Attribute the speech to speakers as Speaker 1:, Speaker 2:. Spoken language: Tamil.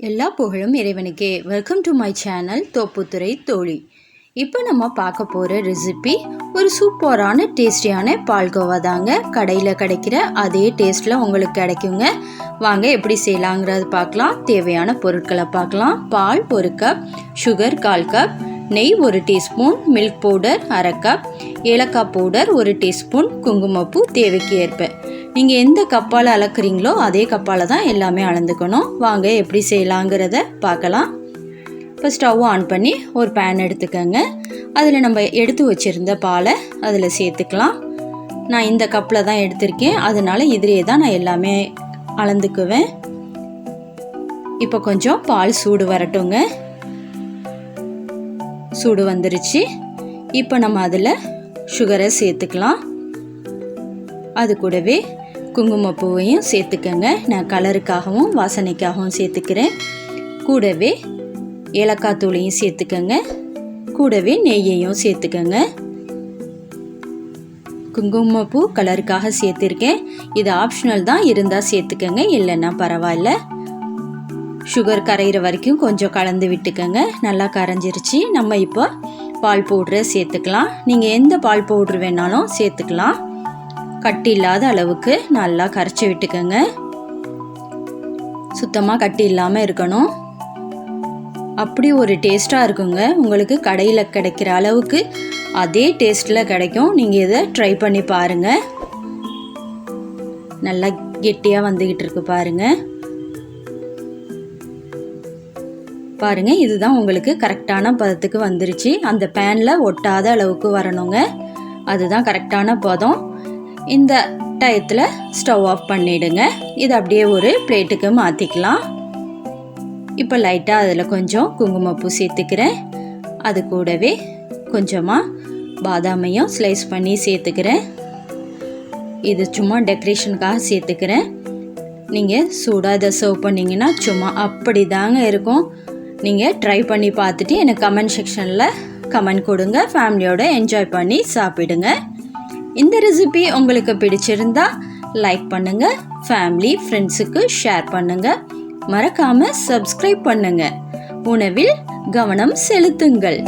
Speaker 1: எல்லா புகழும் இறைவனுக்கே. Welcome to my channel Thopputhurai Thozhi. இப்போ நம்ம பார்க்க போகிற ரெசிபி ஒரு சூப்பரான டேஸ்டியான பால்கோவா தாங்க. கடையில் கிடைக்கிற அதே டேஸ்ட்டில் உங்களுக்கு கிடைக்குங்க. வாங்க எப்படி செய்யலாங்கிறது பார்க்கலாம். தேவையான பொருட்களை பார்க்கலாம். பால் 1 கப், சுகர் 1/4 கப், நெய் 1 டீஸ்பூன், மில்க் பவுடர் 1/2 கப், ஏலக்காய் பவுடர் 1 டீஸ்பூன், குங்குமப்பூ தேவைக்கு ஏற்ப. நீங்கள் எந்த கப்பால் அளக்குறீங்களோ அதே கப்பால் தான் எல்லாமே அளந்துக்கணும். வாங்க எப்படி செய்யலாங்கிறத பார்க்கலாம். இப்போ ஸ்டவ் ஆன் பண்ணி ஒரு பேன் எடுத்துக்கோங்க. அதில் நம்ம எடுத்து வச்சுருந்த பாலை அதில் சேர்த்துக்கலாம். நான் இந்த கப்பில் தான் எடுத்திருக்கேன், அதனால் இதிலே தான் நான் எல்லாமே அளந்துக்குவேன். இப்போ கொஞ்சம் பால் சூடு வரட்டுங்க. சூடு வந்துருச்சு. இப்போ நம்ம அதில் சுகரை சேர்த்துக்கலாம். அது கூடவே குங்குமப்பூவையும் சேர்த்துக்கங்க. நான் கலருக்காகவும் வாசனைக்காகவும் சேர்த்துக்கிறேன். கூடவே ஏலக்காய் தூளையும் சேர்த்துக்கங்க. கூடவே நெய்யையும் சேர்த்துக்கங்க. குங்குமப்பூ கலருக்காக சேர்த்துருக்கேன். இது ஆப்ஷனல் தான், இருந்தால் சேர்த்துக்கங்க, இல்லைன்னா பரவாயில்ல. சுகர் கரைகிற வரைக்கும் கொஞ்சம் கலந்து விட்டுக்கங்க. நல்லா கரைஞ்சிருச்சு. நம்ம இப்போ பால் பவுடரை சேர்த்துக்கலாம். நீங்கள் எந்த பால் பவுட்ரு வேணாலும் சேர்த்துக்கலாம். கட்டி இல்லாத அளவுக்கு நல்லா கரைச்சி விட்டுக்கங்க. சுத்தமாக கட்டி இல்லாமல் இருக்கணும். அப்படி ஒரு டேஸ்ட்டாக இருக்குங்க. உங்களுக்கு கடையில் கிடைக்கிற அளவுக்கு அதே டேஸ்ட்டில் கிடைக்கும். நீங்கள் இதை ட்ரை பண்ணி பாருங்கள். நல்லா கெட்டியாக வந்துக்கிட்டு இருக்கு பாருங்கள். பாருங்கள், இதுதான் உங்களுக்கு கரெக்டான பதத்துக்கு வந்துருச்சு. அந்த பேனில் ஒட்டாத அளவுக்கு வரணுங்க. அதுதான் கரெக்டான பதம். இந்த டயத்தில் ஸ்டவ் ஆஃப் பண்ணிவிடுங்க. இது அப்படியே ஒரு பிளேட்டுக்கு மாற்றிக்கலாம். இப்போ லைட்டாக அதில் கொஞ்சம் குங்குமப்பூ சேர்த்துக்கிறேன். அது கூடவே கொஞ்சமாக பாதாமையும் ஸ்லைஸ் பண்ணி சேர்த்துக்கிறேன். இது சும்மா டெக்கரேஷனுக்காக சேர்த்துக்கிறேன். நீங்கள் சூடாக இதை சர்வ் பண்ணிங்கன்னா சும்மா அப்படி தாங்க இருக்கும். நீங்கள் ட்ரை பண்ணி பார்த்துட்டு எனக்கு கமெண்ட் செக்ஷனில் கமெண்ட் கொடுங்க. ஃபேமிலியோடு என்ஜாய் பண்ணி சாப்பிடுங்க. இந்த ரெசிபி உங்களுக்கு பிடிச்சிருந்தா லைக் பண்ணுங்கள், ஃபேமிலி ஃப்ரெண்ட்ஸுக்கு ஷேர் பண்ணுங்கள், மறக்காமல் சப்ஸ்கிரைப் பண்ணுங்கள். உணவில் கவனம் செலுத்துங்கள்.